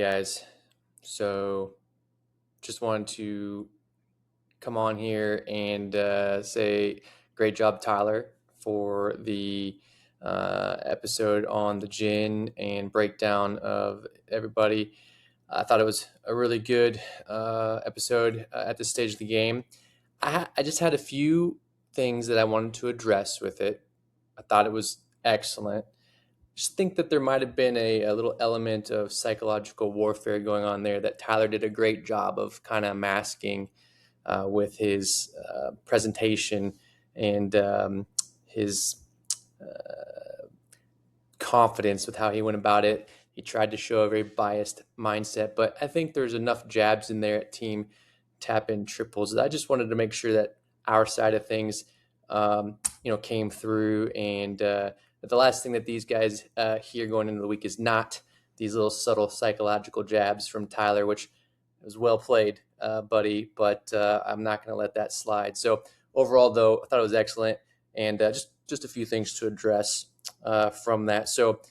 guys. So, just wanted to come on here and say great job, Tyler, for the episode on the gin and breakdown of everybody. I thought it was a really good episode at this stage of the game. I just had a few things that I wanted to address with it. I thought it was excellent. Just think that there might have been a little element of psychological warfare going on there that Tyler did a great job of kind of masking with his presentation and his confidence with how he went about it. He tried to show a very biased mindset, but I think there's enough jabs in there at team tap in triples that I just wanted to make sure that our side of things, came through. And the last thing that these guys hear going into the week is not these little subtle psychological jabs from Tyler, which was well played, buddy, but I'm not going to let that slide. So overall, though, I thought it was excellent, and just a few things to address from that. So,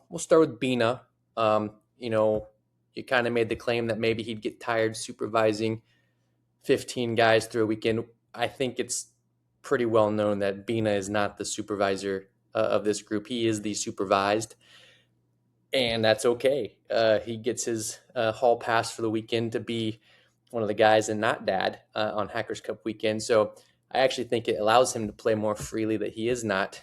we'll start with Bina. You kind of made the claim that maybe he'd get tired supervising 15 guys through a weekend. I think it's pretty well known that Bina is not the supervisor of this group. He is the supervised, and that's okay. He gets his hall pass for the weekend to be one of the guys and not dad on Hackers Cup weekend. So I actually think it allows him to play more freely, that he is not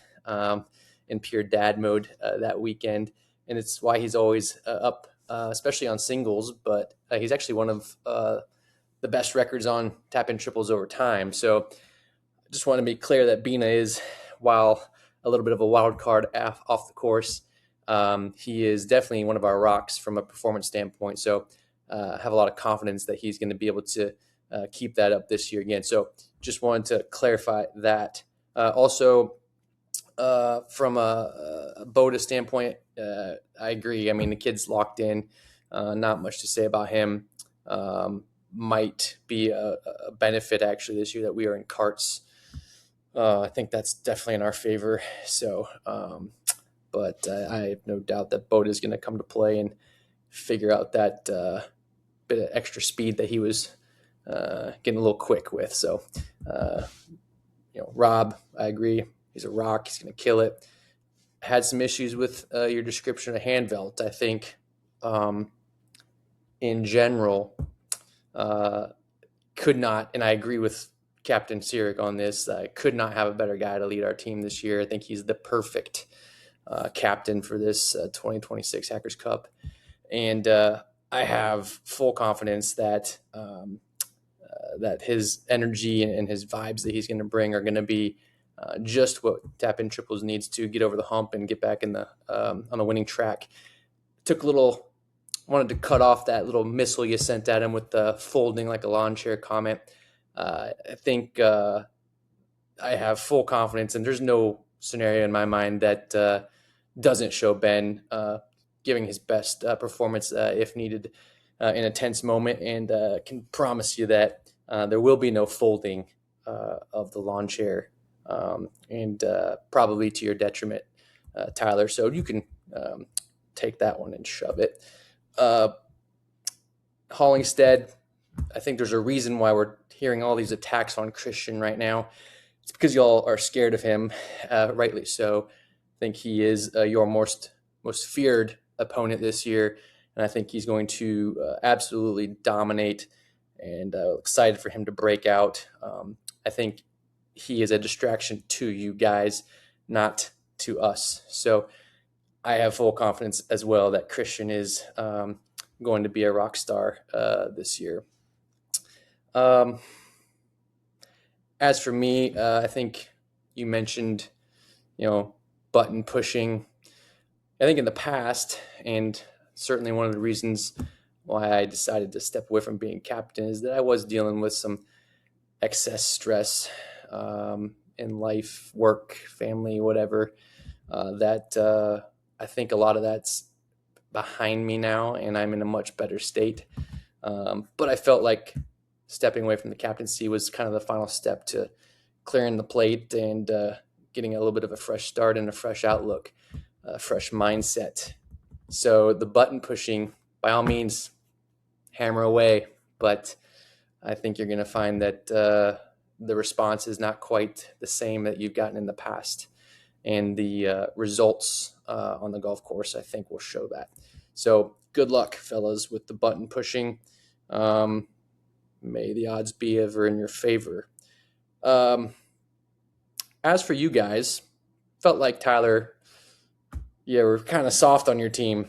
in pure dad mode that weekend. And it's why he's always up, especially on singles. But he's actually one of the best records on tap-in triples over time. So I just want to be clear that Bina is, while a little bit of a wild card off the course, he is definitely one of our rocks from a performance standpoint. So I have a lot of confidence that he's going to be able to keep that up this year again. So just wanted to clarify that. Also, from a Boda standpoint, I agree. I mean, the kid's locked in. Not much to say about him. Might be a benefit actually this year that we are in carts. I think that's definitely in our favor. So, but I have no doubt that Boda is going to come to play and figure out that bit of extra speed that he was getting a little quick with. So, Rob, I agree. He's a rock. He's going to kill it. Had some issues with your description of Handvelt. I think in general could not, and I agree with Captain Sirik on this, could not have a better guy to lead our team this year. I think he's the perfect captain for this 2026 Hackers Cup. And I have full confidence that that his energy and his vibes that he's going to bring are going to be just what tap-in triples needs to get over the hump and get back in the on the winning track. Wanted to cut off that little missile you sent at him with the folding like a lawn chair comment. I think I have full confidence, and there's no scenario in my mind that doesn't show Ben giving his best performance if needed in a tense moment, and can promise you that there will be no folding of the lawn chair, and probably to your detriment, Tyler. So you can take that one and shove it. Hollingsted, I think there's a reason why we're hearing all these attacks on Christian right now. It's because y'all are scared of him, rightly so. I think he is your most feared opponent this year, and I think he's going to absolutely dominate, and excited for him to break out. I think he is a distraction to you guys, not to us. So I have full confidence as well that Christian is going to be a rock star this year. As for me, I think you mentioned, button pushing. I think in the past, and certainly one of the reasons why I decided to step away from being captain, is that I was dealing with some excess stress in life, work, family, whatever, that I think a lot of that's behind me now, and I'm in a much better state. But I felt like stepping away from the captaincy was kind of the final step to clearing the plate and getting a little bit of a fresh start and a fresh outlook, a fresh mindset. So the button pushing by all means, hammer away. But I think you're going to find that the response is not quite the same that you've gotten in the past. And the results on the golf course, I think, will show that. So good luck, fellas, with the button pushing. May the odds be ever in your favor. As for you guys, felt like Tyler, we're kind of soft on your team.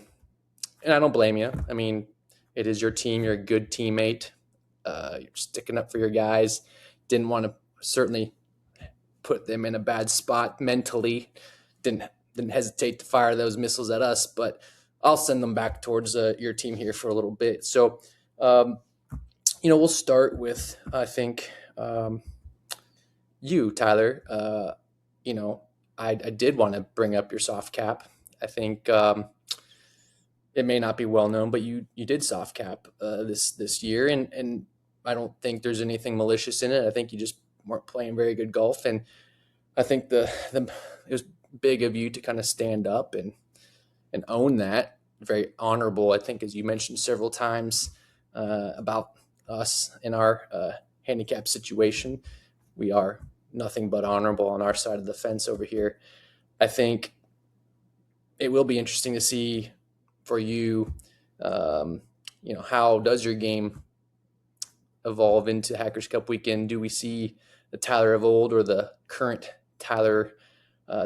And I don't blame you. I mean, it is your team. You're a good teammate. You're sticking up for your guys. Didn't want to certainly put them in a bad spot mentally. Didn't hesitate to fire those missiles at us, but I'll send them back towards your team here for a little bit. So, we'll start with, I think, you, Tyler. I did want to bring up your soft cap. I think it may not be well known, but you did soft cap this year, and I don't think there's anything malicious in it. I think you just weren't playing very good golf, and I think it was big of you to kind of stand up and own that. Very honorable, I think, as you mentioned several times about us in our handicap situation. We are nothing but honorable on our side of the fence over here. I think it will be interesting to see for you, how does your game evolve into Hackers Cup weekend? Do we see the Tyler of old or the current Tyler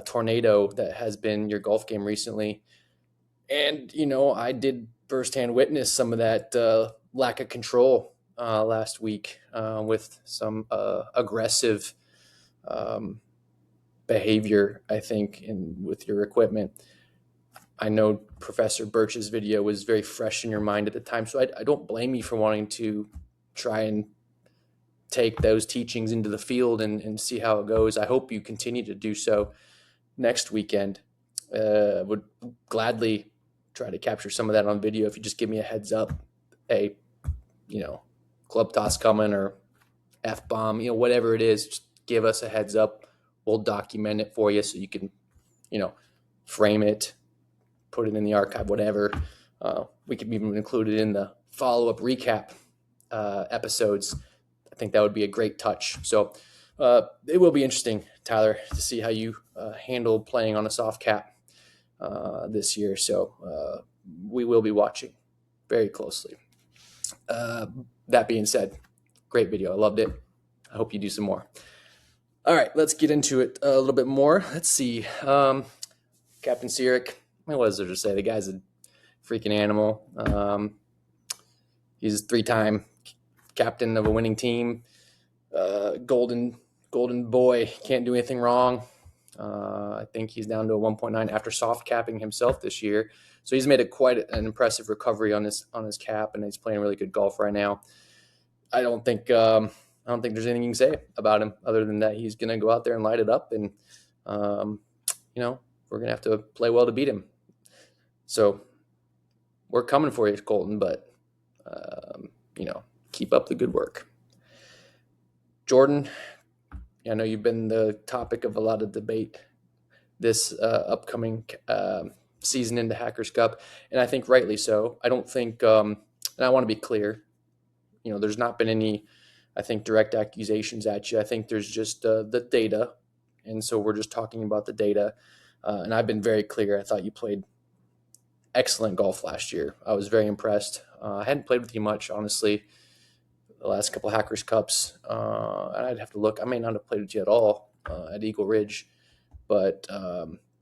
tornado that has been your golf game recently? And, I did firsthand witness some of that lack of control last week with some aggressive behavior, I think, with your equipment. I know Professor Birch's video was very fresh in your mind at the time, so I don't blame you for wanting to try and take those teachings into the field and see how it goes. I hope you continue to do so next weekend. Would gladly try to capture some of that on video if you just give me a heads up. Hey, club toss coming or F-bomb, whatever it is, just give us a heads up. We'll document it for you so you can, frame it, put it in the archive, whatever. We could even include it in the follow-up recap episodes. I think that would be a great touch. So it will be interesting, Tyler, to see how you handle playing on a soft cap this year. So we will be watching very closely. That being said, great video. I loved it. I hope you do some more. All right, let's get into it a little bit more. Let's see. Captain Sirik, what is there to say? The guy's a freaking animal. He's a 3-time captain of a winning team. Golden boy, can't do anything wrong. I think he's down to a 1.9 after soft capping himself this year. So he's made quite an impressive recovery on his cap, and he's playing really good golf right now. I don't think there's anything you can say about him other than that he's going to go out there and light it up, and we're going to have to play well to beat him. So we're coming for you, Colton, but keep up the good work. Jordan, I know you've been the topic of a lot of debate this upcoming season into Hackers Cup, and I think rightly so. I don't think, and I want to be clear, there's not been any, I think, direct accusations at you. I think there's just the data, and so we're just talking about the data. And I've been very clear. I thought you played excellent golf last year. I was very impressed. I hadn't played with you much, honestly, the last couple of Hackers Cups. I'd have to look. I may not have played with you at all at Eagle Ridge, but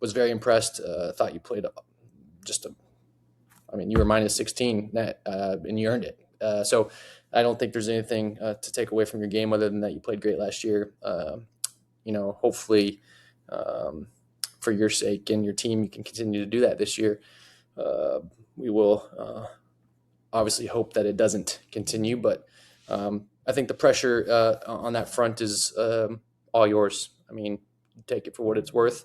was very impressed. Thought you played you were minus 16 net, and you earned it. So I don't think there's anything to take away from your game other than that you played great last year. Hopefully for your sake and your team, you can continue to do that this year. We will obviously hope that it doesn't continue, but I think the pressure on that front is all yours. I mean, take it for what it's worth.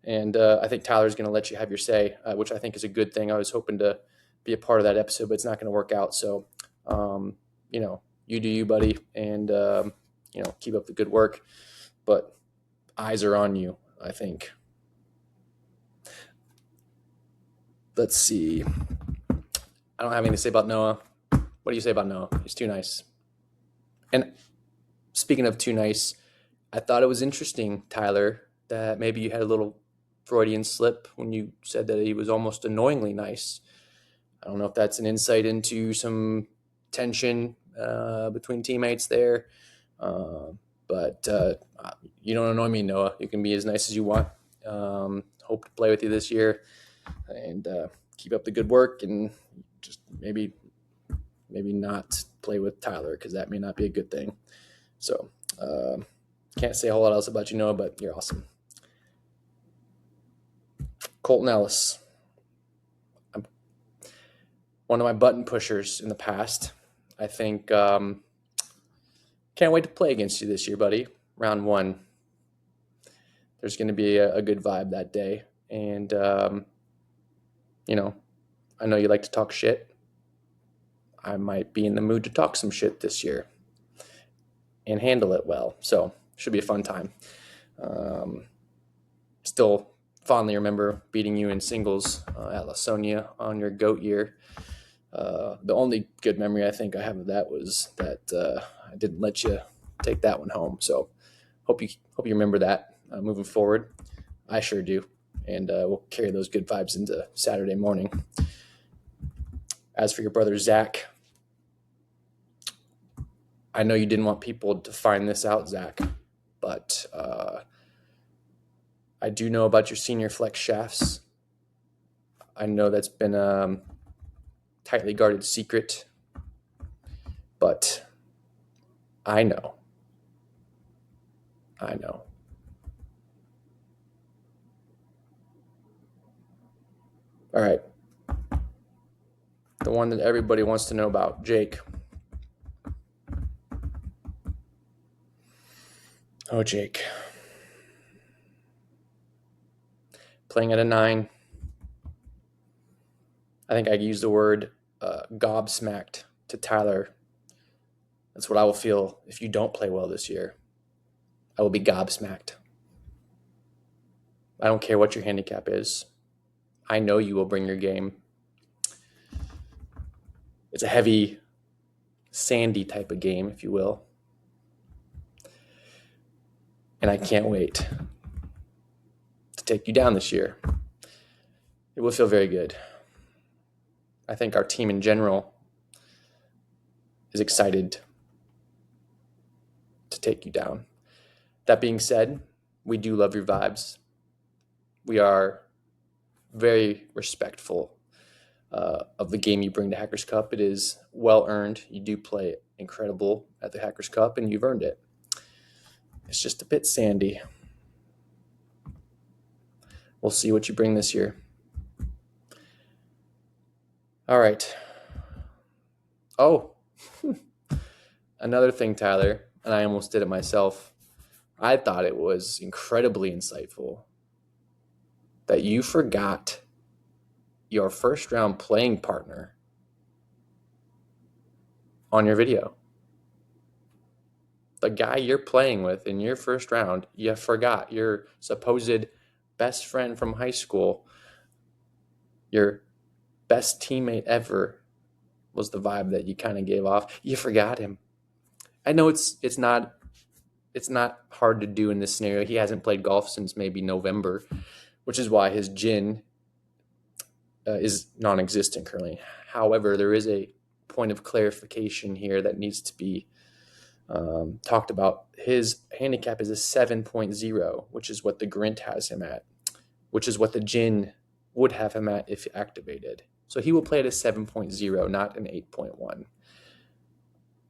And I think Tyler's going to let you have your say, which I think is a good thing. I was hoping to be a part of that episode, but it's not going to work out. So, you do you, buddy, and, keep up the good work. But eyes are on you, I think. Let's see. I don't have anything to say about Noah. What do you say about Noah? He's too nice. And speaking of too nice, I thought it was interesting, Tyler, that maybe you had a little Freudian slip when you said that he was almost annoyingly nice. I don't know if that's an insight into some tension between teammates there. But you don't annoy me, Noah. You can be as nice as you want. Hope to play with you this year, and keep up the good work, and just maybe not play with Tyler, because that may not be a good thing. So can't say a whole lot else about you, Noah, but you're awesome. Colton Ellis. I'm one of my button pushers in the past. I think can't wait to play against you this year, buddy. Round 1. There's going to be a good vibe that day. And, you know, I know you like to talk shit. I might be in the mood to talk some shit this year and handle it well. So should be a fun time. Still fondly remember beating you in singles at Lawsonia on your GOAT year. The only good memory I think I have of that was that I didn't let you take that one home. So hope you remember that moving forward. I sure do. And we'll carry those good vibes into Saturday morning. As for your brother, Zach, I know you didn't want people to find this out, Zach, but I do know about your senior flex shafts. I know that's been a tightly guarded secret, but I know. All right. The one that everybody wants to know about, Jake. Oh, Jake. Playing at a 9. I think I used the word gobsmacked to Tyler. That's what I will feel if you don't play well this year. I will be gobsmacked. I don't care what your handicap is. I know you will bring your game. It's a heavy, sandy type of game, if you will. And I can't wait to take you down this year. It will feel very good. I think our team in general is excited to take you down. That being said, we do love your vibes. We are very respectful of the game you bring to Hackers Cup. It is well earned. You do play incredible at the Hackers Cup, and you've earned it. It's just a bit sandy. We'll see what you bring this year. All right. Oh, another thing, Tyler, and I almost did it myself. I thought it was incredibly insightful that you forgot your first round playing partner on your video. The guy you're playing with in your first round, you forgot. Your supposed best friend from high school, your best teammate ever, was the vibe that you kind of gave off. You forgot him. I know it's not hard to do in this scenario. He hasn't played golf since maybe November, which is why his GHIN is non-existent currently. However, there is a point of clarification here that needs to be talked about. His handicap is a 7.0, which is what the Grint has him at, which is what the GHIN would have him at if activated. So he will play at a 7.0, not an 8.1.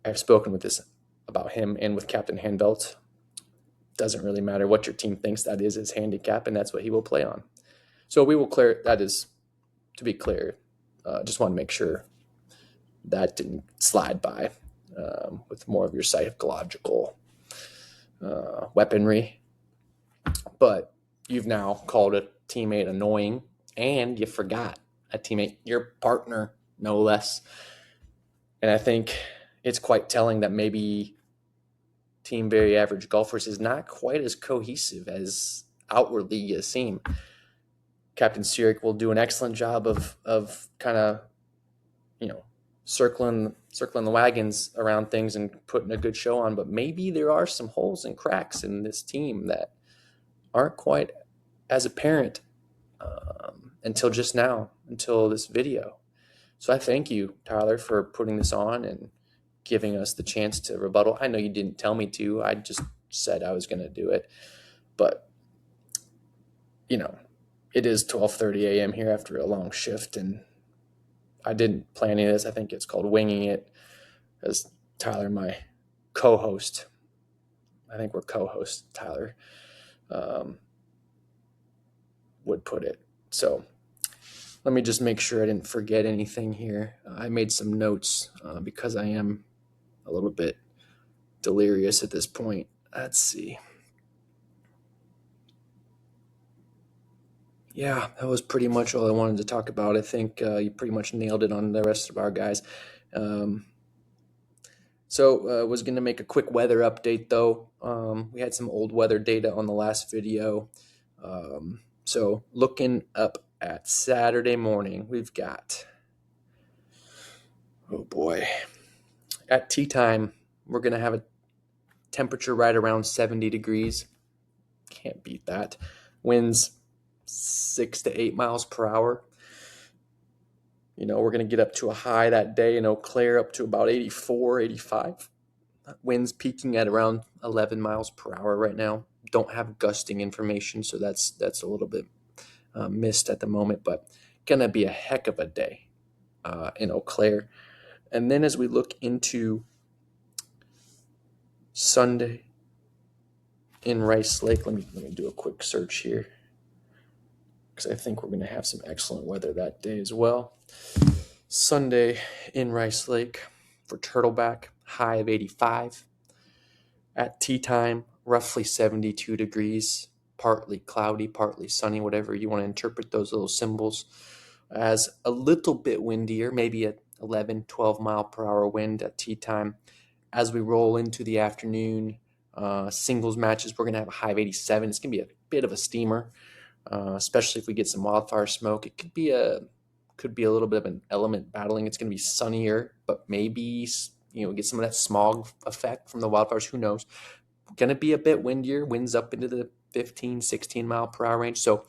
I've spoken with this about him and with Captain Handbelt. Doesn't really matter what your team thinks that is his handicap, and that's what he will play on. So we will clear, that is, to be clear, just want to make sure that didn't slide by with more of your psychological weaponry. But you've now called a teammate annoying, and you forgot a teammate, your partner, no less. And I think it's quite telling that maybe Team Very Average Golfers is not quite as cohesive as outwardly you seem. Captain Sirik will do an excellent job of kind of circling the wagons around things and putting a good show on. But maybe there are some holes and cracks in this team that aren't quite as apparent until just now, until this video. So I thank you, Tyler, for putting this on and giving us the chance to rebuttal. I know you didn't tell me to. I just said I was going to do it. But, it is 12:30 a.m. here after a long shift, and I didn't plan any of this. I think it's called winging it, as Tyler, my co-host, I think we're co-hosts, Tyler, would put it. So let me just make sure I didn't forget anything here. I made some notes because I am a little bit delirious at this point. Let's see. Yeah, that was pretty much all I wanted to talk about. I think you pretty much nailed it on the rest of our guys. So was going to make a quick weather update, though. We had some old weather data on the last video. So looking up at Saturday morning, we've got, oh boy, at tea time, we're going to have a temperature right around 70 degrees. Can't beat that. Winds 6 to 8 miles per hour. We're going to get up to a high that day in Eau Claire, up to about 84, 85. Winds peaking at around 11 miles per hour right now. Don't have gusting information, so that's a little bit missed at the moment, but going to be a heck of a day in Eau Claire. And then as we look into Sunday in Rice Lake, let me do a quick search here, because I think we're going to have some excellent weather that day as well. Sunday in Rice Lake for Turtleback, high of 85. At tea time, roughly 72 degrees, partly cloudy, partly sunny, whatever you want to interpret those little symbols as. A little bit windier, maybe at 11, 12 mile per hour wind at tea time. As we roll into the afternoon, singles matches, we're going to have a high of 87. It's going to be a bit of a steamer. Especially if we get some wildfire smoke. It could be a little bit of an element battling. It's going to be sunnier, but maybe get some of that smog effect from the wildfires. Who knows? Going to be a bit windier. Winds up into the 15, 16 mile per hour range. So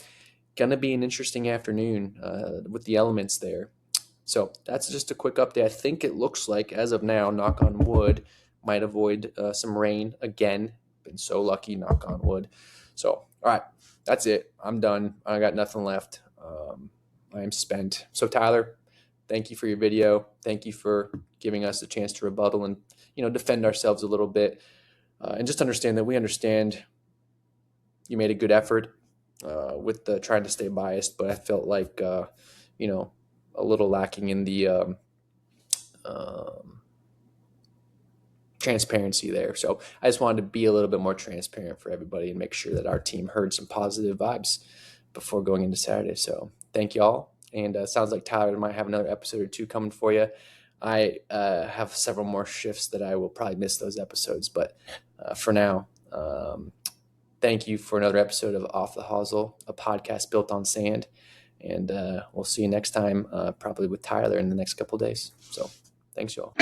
going to be an interesting afternoon with the elements there. So that's just a quick update. I think it looks like, as of now, knock on wood, might avoid some rain again. Been so lucky, knock on wood. So, all right. That's it. I'm done. I got nothing left. I am spent. So Tyler, thank you for your video. Thank you for giving us a chance to rebuttal and, defend ourselves a little bit. And just understand that we understand you made a good effort with the trying to stay biased, but I felt like, a little lacking in the transparency there. So I just wanted to be a little bit more transparent for everybody and make sure that our team heard some positive vibes before going into Saturday. So thank you all. And sounds like Tyler might have another episode or two coming for you. I have several more shifts that I will probably miss those episodes. But for now, thank you for another episode of Off the Hosel, a podcast built on sand. And we'll see you next time, probably with Tyler in the next couple of days. So thanks, y'all.